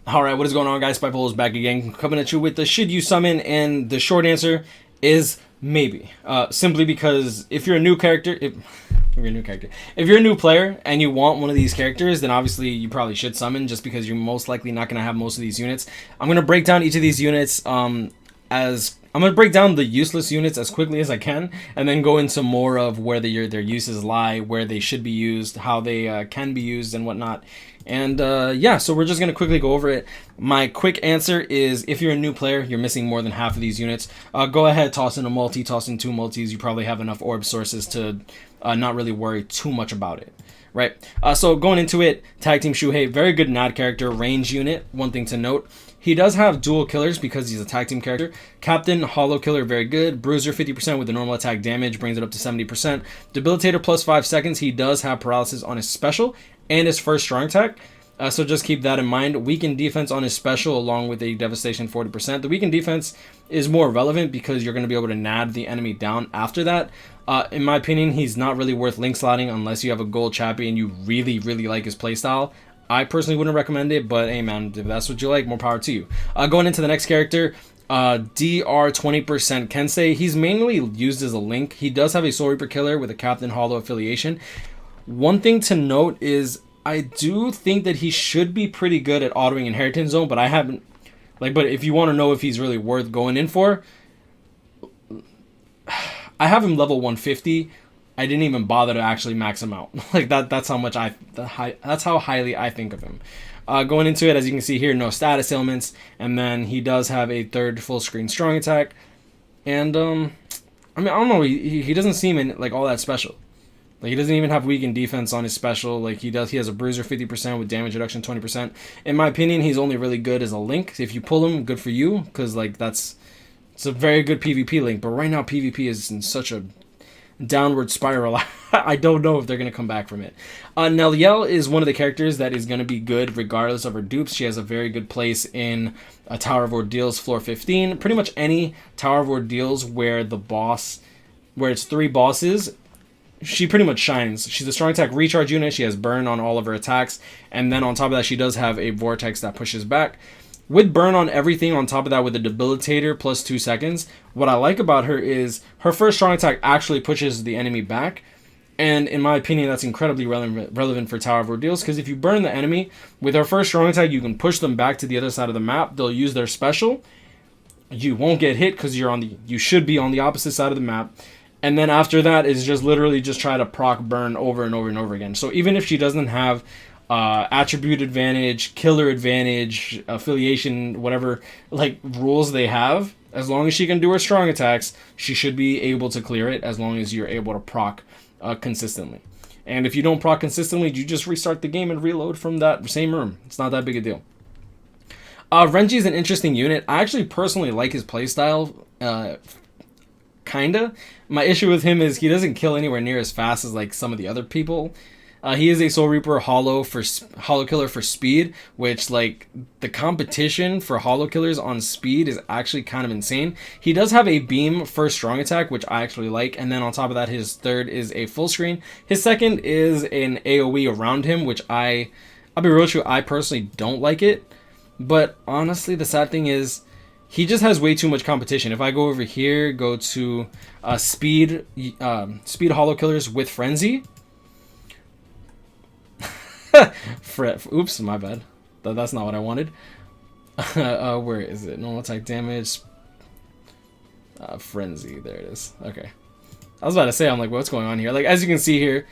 Alright, what is going on, guys? Spiteful is back again, coming at you with the should you summon, and the short answer is maybe. Simply because if you're a new character, if you're a new player and you want one of these characters, then obviously you probably should summon, just because you're most likely not going to have most of these units. I'm going to break down each of these units as I'm going to break down the useless units as quickly as I can, and then go into more of where their uses lie, where they should be used, how they can be used, and whatnot. And yeah, so we're just going to quickly go over it. My quick answer is, if you're a new player, you're missing more than half of these units, go ahead, toss in a multi, toss in 2 multis. You probably have enough orb sources to not really worry too much about it. Right, so going into it, Tag Team Shuhei, very good NAD character, range unit. One thing to note, he does have dual killers because he's a tag team character. Captain, Hollow Killer, very good. Bruiser, 50% with the normal attack damage, brings it up to 70%. Debilitator, plus 5 seconds. He does have paralysis on his special and his first strong attack. So just keep that in mind. Weakened defense on his special, along with a devastation 40%. The weakened defense is more relevant because you're going to be able to nab the enemy down after that. In my opinion, he's not really worth link slotting unless you have a gold chappy and you really, really like his playstyle. I personally wouldn't recommend it, but hey man, if that's what you like, more power to you. Going into the next character, DR 20% Kensei. He's mainly used as a link. He does have a Soul Reaper killer with a Captain Hollow affiliation. One thing to note is, I do think that he should be pretty good at autoing Inheritance Zone, but I haven't, but if you want to know if he's really worth going in for, I have him level 150. I didn't even bother to actually max him out. That's how much that's how highly I think of him. Going into it, as you can see here, no status ailments, and then he does have a 3rd full screen strong attack. And I mean, I don't know, he doesn't seem all that special. He doesn't even have weakened defense on his special. He has a bruiser 50% with damage reduction 20%. In my opinion, he's only really good as a link. If you pull him, good for you, because it's a very good PvP link. But right now, PvP is in such a downward spiral. I don't know if they're going to come back from it. Neliel is one of the characters that is going to be good regardless of her dupes. She has a very good place in a Tower of Ordeals floor 15. Pretty much any Tower of Ordeals where it's 3 bosses, she pretty much shines. She's a strong attack recharge unit. She has burn on all of her attacks, and then on top of that, she does have a vortex that pushes back. With burn on everything, on top of that with a debilitator plus 2 seconds, what I like about her is her first strong attack actually pushes the enemy back. And in my opinion, that's incredibly relevant for Tower of Ordeals, because if you burn the enemy, with her first strong attack, you can push them back to the other side of the map. They'll use their special. You won't get hit because you should be on the opposite side of the map. And then after that is just literally just try to proc burn over and over and over again. So even if she doesn't have attribute advantage, killer advantage, affiliation, whatever rules they have, as long as she can do her strong attacks, she should be able to clear it, as long as you're able to proc consistently. And if you don't proc consistently, you just restart the game and reload from that same room. It's not that big a deal. Renji is an interesting unit. I actually personally like his playstyle. Kinda. My issue with him is he doesn't kill anywhere near as fast as some of the other people. He is a Soul Reaper Hollow Killer for speed, which the competition for Hollow Killers on speed is actually kind of insane. He does have a beam first strong attack, which I actually like, and then on top of that, his 3rd is a full screen. His 2nd is an AoE around him, which I'll be real with you, I personally don't like it. But honestly, the sad thing is, he just has way too much competition. If I go over here, go to speed Hollow Killers with Frenzy. Oops, my bad. That's not what I wanted. Where is it? Normal attack damage. Frenzy. There it is. Okay. I was about to say, I'm what's going on here? As you can see here,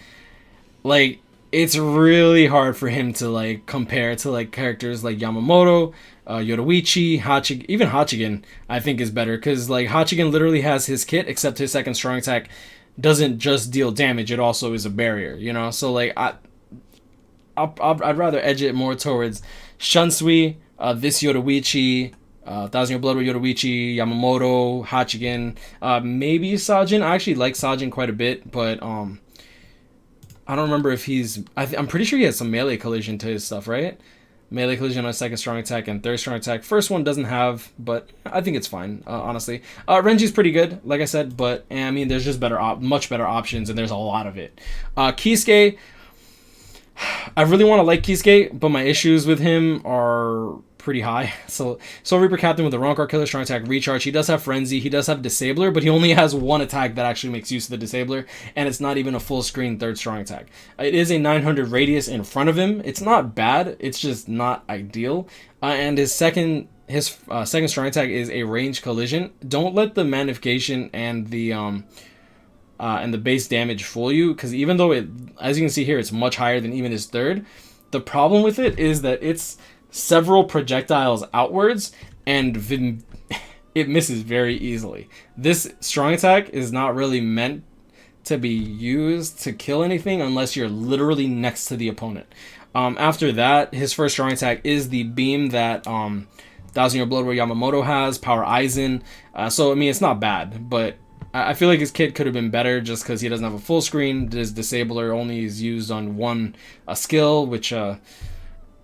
it's really hard for him to compare to characters like Yamamoto, Yoruichi, Hachigen. Even Hachigen I think is better, because Hachigen literally has his kit, except his 2nd strong attack doesn't just deal damage, it also is a barrier, so I'd rather edge it more towards Shunsui, this Yoruichi, Thousand Year Blood with Yoruichi, Yamamoto, Hachigen, maybe Sajin. I actually like Sajin quite a bit, but I don't remember if I'm pretty sure he has some melee collision to his stuff, right? Melee collision on his 2nd strong attack and 3rd strong attack. First one doesn't have, but I think it's fine, honestly. Renji's pretty good, like I said, but I mean, there's just much better options, and there's a lot of it. Kisuke, I really want to like Kisuke, but my issues with him are pretty high. So Soul Reaper Captain with the Rancor Killer, Strong Attack, Recharge. He does have Frenzy. He does have Disabler, but he only has one attack that actually makes use of the Disabler, and it's not even a full screen third Strong Attack. It is a 900 radius in front of him. It's not bad. It's just not ideal. And his second Strong Attack is a range collision. Don't let the magnification and the base damage fool you, because even though it, as you can see here, it's much higher than even his third. The problem with it is that it's several projectiles outwards, and it misses very easily. This strong attack is not really meant to be used to kill anything unless you're literally next to the opponent. After that, his first strong attack is the beam that 1,000 Year Blood War Yamamoto has, Power Aizen. So, I mean, it's not bad, but I feel like his kit could have been better just because he doesn't have a full screen. His Disabler only is used on one skill, which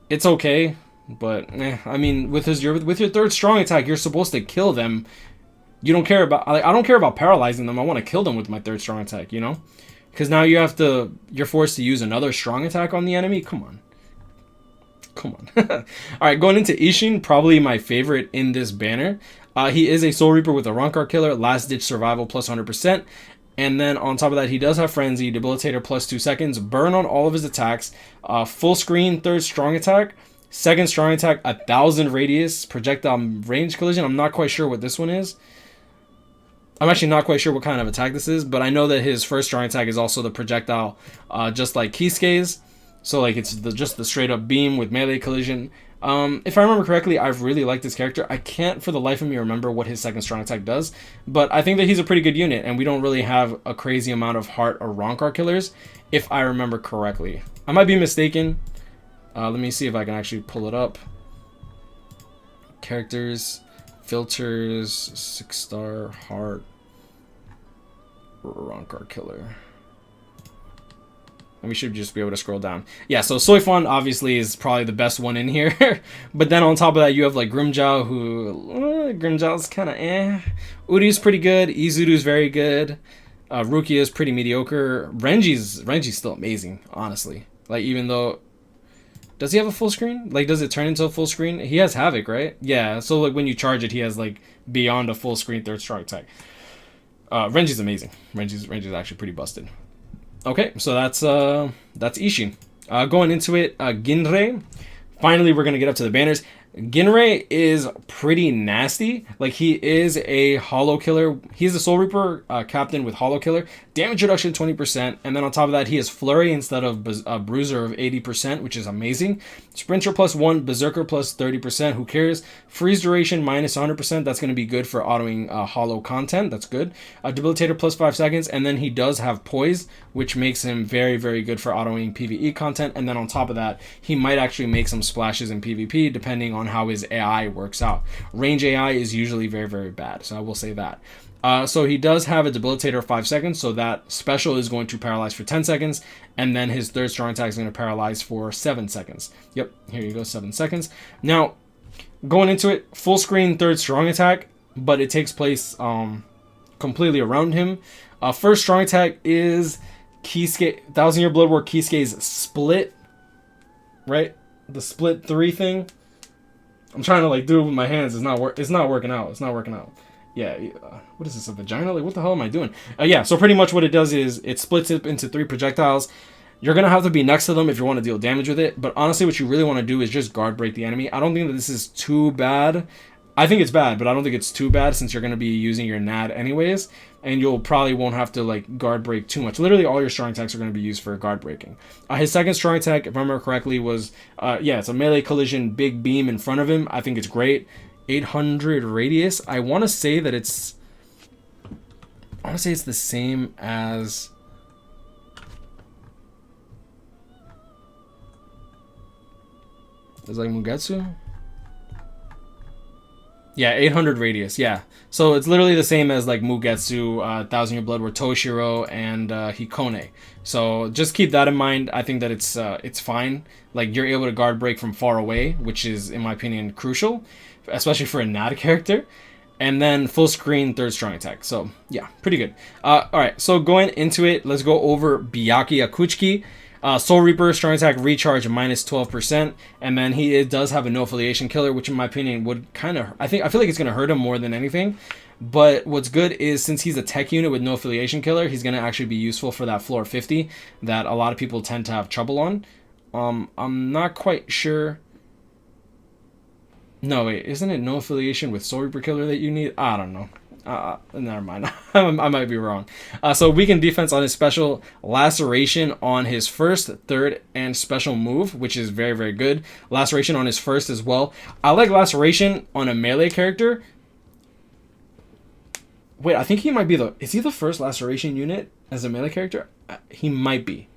it's okay. But I mean, with your third strong attack, you're supposed to kill them. You don't care about, I don't care about paralyzing them. I want to kill them with my third strong attack, you know? Because now you're forced to use another strong attack on the enemy. Come on. All right, going into Ishin, probably my favorite in this banner. He is a Soul Reaper with a Rancor Killer, Last Ditch Survival plus 100%. And then on top of that, he does have Frenzy, Debilitator plus 2 seconds, Burn on all of his attacks, full screen third strong attack, second strong attack, 1,000 radius, projectile range collision. I'm not quite sure what this one is. I'm actually not quite sure what kind of attack this is, but I know that his first strong attack is also the projectile, just like Kisuke's. So like it's just the straight up beam with melee collision. If I remember correctly, I've really liked this character. I can't for the life of me remember what his second strong attack does, but I think that he's a pretty good unit, and we don't really have a crazy amount of heart or Rancor killers, if I remember correctly. I might be mistaken. Let me see if I can actually pull it up. Characters, filters, 6-star, heart, Rancor killer. And we should just be able to scroll down. Yeah, so Soifon obviously is probably the best one in here. But then on top of that, you have like Grimmjow, who Grimmjow's kind of Uri's pretty good. Izuru's very good. Rukia's pretty mediocre. Renji's still amazing, honestly. Like, even though, does he have a full screen? Like, does it turn into a full screen? He has Havoc, right? Yeah. So like when you charge it, he has like beyond a full screen third strong attack. Renji's amazing. Renji's actually pretty busted. Okay, so that's Ishin. Going into it, Ginrei. Finally, we're gonna get up to the banners. Ginrei is pretty nasty. Like, he is a Hollow Killer. He's a Soul Reaper captain with Hollow Killer. Damage reduction 20%. And then on top of that, he has Flurry instead of Bruiser of 80%, which is amazing. Sprinter plus 1, Berserker plus 30%. Who cares? Freeze duration minus 100%. That's going to be good for autoing Hollow content. That's good. Debilitator plus 5 seconds. And then he does have Poise, which makes him very, very good for autoing PvE content. And then on top of that, he might actually make some splashes in PvP, depending on how his AI works out. Range AI is usually very, very bad, so I will say that. So he does have a debilitator of 5 seconds, so that special is going to paralyze for 10 seconds, and then his third strong attack is going to paralyze for 7 seconds. Yep, here you go, 7 seconds. Now, going into it, full screen third strong attack, but it takes place completely around him. First strong attack is Kisuke, 1,000 Year Blood War Kisuke's split, right? The split 3 thing. I'm trying to like do it with my hands. It's not working out. Yeah. What is this? A vagina? Like, what the hell am I doing? Yeah. So pretty much what it does is it splits it into 3 projectiles. You're gonna have to be next to them if you want to deal damage with it. But honestly, what you really want to do is just guard break the enemy. I don't think that this is too bad. I think it's bad, but I don't think it's too bad since you're gonna be using your NAD anyways, and you'll probably won't have to like guard break too much. Literally, all your strong attacks are gonna be used for guard breaking. His second strong attack, if I remember correctly, was it's a melee collision big beam in front of him. I think it's great. 800 radius. I want to say that it's the same as. Is like Mugetsu? Yeah, 800 radius, yeah. So it's literally the same as like Mugetsu, 1,000 Year Blood War Toshiro, and Hikone. So just keep that in mind. I think that it's fine. Like, you're able to guard break from far away, which is, in my opinion, crucial, especially for a NAD character. And then full screen third strong attack. So yeah, pretty good. Alright, so going into it, let's go over Byakuya Kuchiki. Soul Reaper, strong attack recharge minus 12%, and then it does have a no affiliation killer, which in my opinion would kind of, I feel like it's going to hurt him more than anything. But what's good is since he's a tech unit with no affiliation killer, he's going to actually be useful for that floor 50 that a lot of people tend to have trouble on. I'm not quite sure. No, wait, isn't it no affiliation with Soul Reaper killer that you need? I don't know. Never mind. I might be wrong. So weakened defense on his special, laceration on his first, third, and special move, which is very, very good. Laceration on his first as well. I like laceration on a melee character. Wait, I think he might be is he the first laceration unit as a melee character? He might be.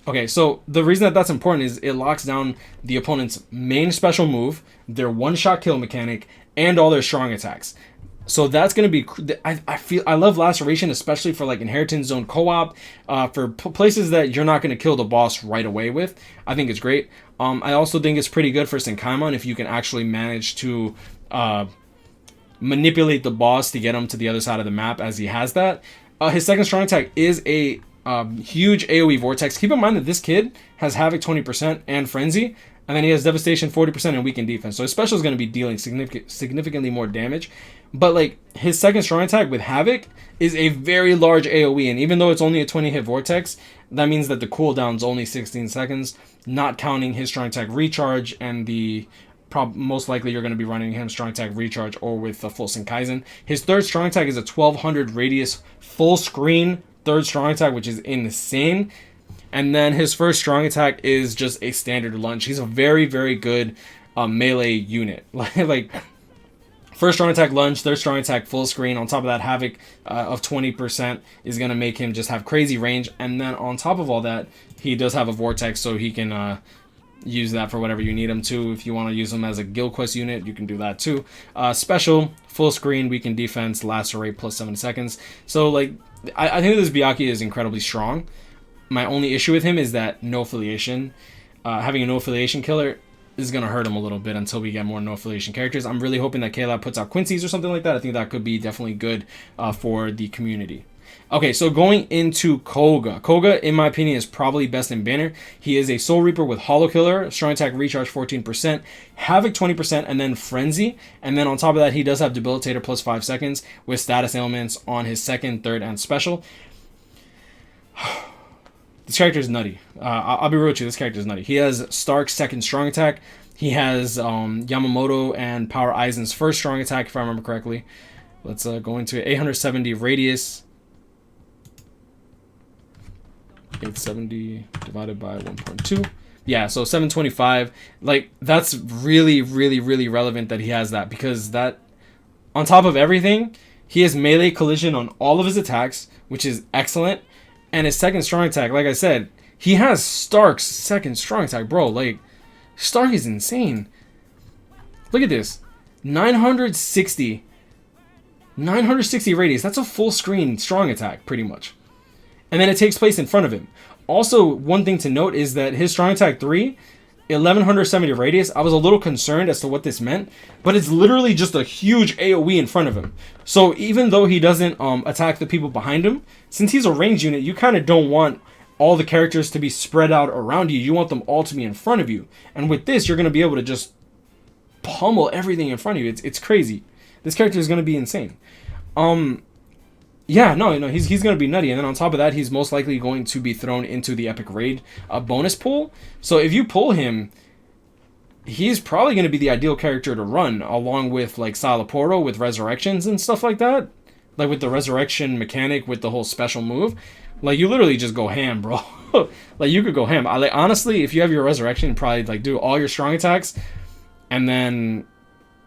Okay, so the reason that's important is it locks down the opponent's main special move, their one-shot kill mechanic, and all their strong attacks. So that's going to be, I love laceration, especially for like inheritance zone co-op, for places that you're not going to kill the boss right away with. I think it's great. I also think it's pretty good for Senkaimon if you can actually manage to manipulate the boss to get him to the other side of the map as he has that. His second strong attack is a huge AoE vortex. Keep in mind that this kid has Havoc 20% and Frenzy, and then he has Devastation 40% and weakened defense. So his special is going to be dealing significantly more damage. But like his second strong attack with Havoc is a very large AoE, and even though it's only a 20 hit vortex, that means that the cooldown's only 16 seconds, not counting his strong attack recharge and the most likely you're going to be running him strong attack recharge or with a full Senkaizen. His third strong attack is a 1200 radius full screen third strong attack, which is insane. And then his first strong attack is just a standard lunge. He's a very, very good melee unit. Like first strong attack lunge, third strong attack full screen. On top of that, Havoc of 20% is going to make him just have crazy range. And then on top of all that, he does have a vortex, so he can use that for whatever you need him to. If you want to use him as a guild quest unit, you can do that too. Special, full screen, weakened defense, lacerate plus 7 seconds. So like, I think this Byakuya is incredibly strong. My only issue with him is that no affiliation. Having a no affiliation killer is going to hurt him a little bit until we get more no affiliation characters. I'm really hoping that K-Lab puts out Quincy's or something like that. I think that could be definitely good for the community. Okay, so going into Koga. Koga, in my opinion, is probably best in banner. He is a Soul Reaper with Hollow Killer, strong attack recharge 14%, Havoc 20%, and then Frenzy. And then on top of that, he does have Debilitator plus 5 seconds with status ailments on his second, third, and special. This character is nutty. I'll be real with you, this character is nutty. He has Stark's second strong attack. He has Yamamoto and Power Aizen's first strong attack, if I remember correctly. Let's go into it. 870 radius. 870 divided by 1.2. Yeah, so 725. Like, that's really, really, really relevant that he has that, because that, on top of everything, he has melee collision on all of his attacks, which is excellent. And his second strong attack, like I said, he has Stark's second strong attack, bro. Like, Stark is insane. Look at this. 960 radius. That's a full screen strong attack, pretty much. And then it takes place in front of him. Also, one thing to note is that his strong attack 3, 1170 radius, I was a little concerned as to what this meant, but it's literally just a huge AoE in front of him. So even though he doesn't attack the people behind him, since he's a range unit, you kind of don't want all the characters to be spread out around you. You want them all to be in front of you. And with this, you're going to be able to just pummel everything in front of you. It's crazy. This character is going to be insane. Yeah, no, he's going to be nutty. And then on top of that, he's most likely going to be thrown into the Epic Raid bonus pool. So if you pull him, he's probably going to be the ideal character to run, along with like Salaporo with Resurrections and stuff like that. Like with the Resurrection mechanic with the whole special move. Like, you literally just go ham, bro. Like, you could go ham. Like, honestly, if you have your Resurrection, probably like do all your strong attacks and then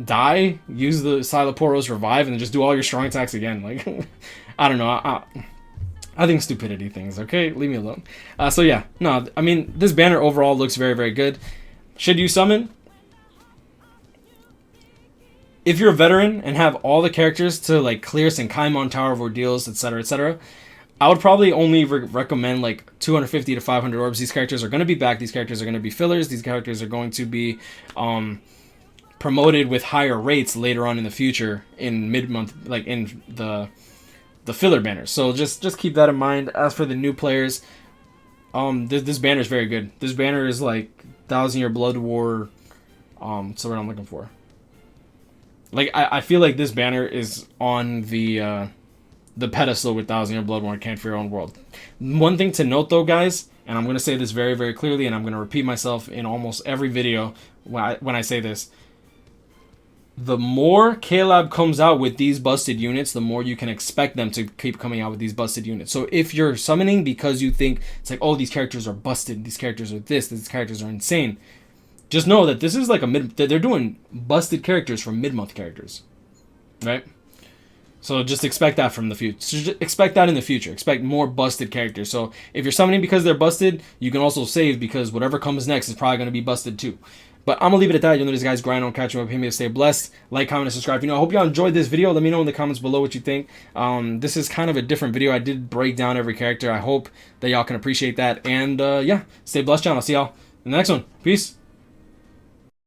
die, use the Silaporo's revive, and then just do all your strong attacks again. Like, I don't know. I think stupidity things, okay? Leave me alone. So yeah, no, I mean, this banner overall looks very, very good. Should you summon? If you're a veteran and have all the characters to like clear Senkaimon, Tower of Ordeals, etc., etc., I would probably only recommend like 250 to 500 orbs. These characters are going to be back. These characters are going to be fillers. These characters are going to be promoted with higher rates later on in the future in mid-month, like in the filler banners. So just keep that in mind. As for the new players, This banner is very good. This banner is like 1,000-Year Blood War. What's the word I'm looking for? Like I feel like this banner is on the pedestal with 1,000-Year Blood War and Can't Fear Your Own World. One thing to note though, guys, and I'm gonna say this very, very clearly, and I'm gonna repeat myself in almost every video when I say this. The more K-Lab comes out with these busted units, the more you can expect them to keep coming out with these busted units. So if you're summoning because you think it's like, oh, these characters are busted, these characters are this, these characters are insane, just know that this is like they're doing busted characters for mid-month characters, right? So just expect that from the future. Expect that in the future. Expect more busted characters. So if you're summoning because they're busted, you can also save because whatever comes next is probably going to be busted too. But I'm going to leave it at that. You know, these guys grind on catching up. Stay blessed. Like, comment, and subscribe. You know, I hope y'all enjoyed this video. Let me know in the comments below what you think. This is kind of a different video. I did break down every character. I hope that y'all can appreciate that. And yeah, stay blessed, y'all. I'll see y'all in the next one. Peace.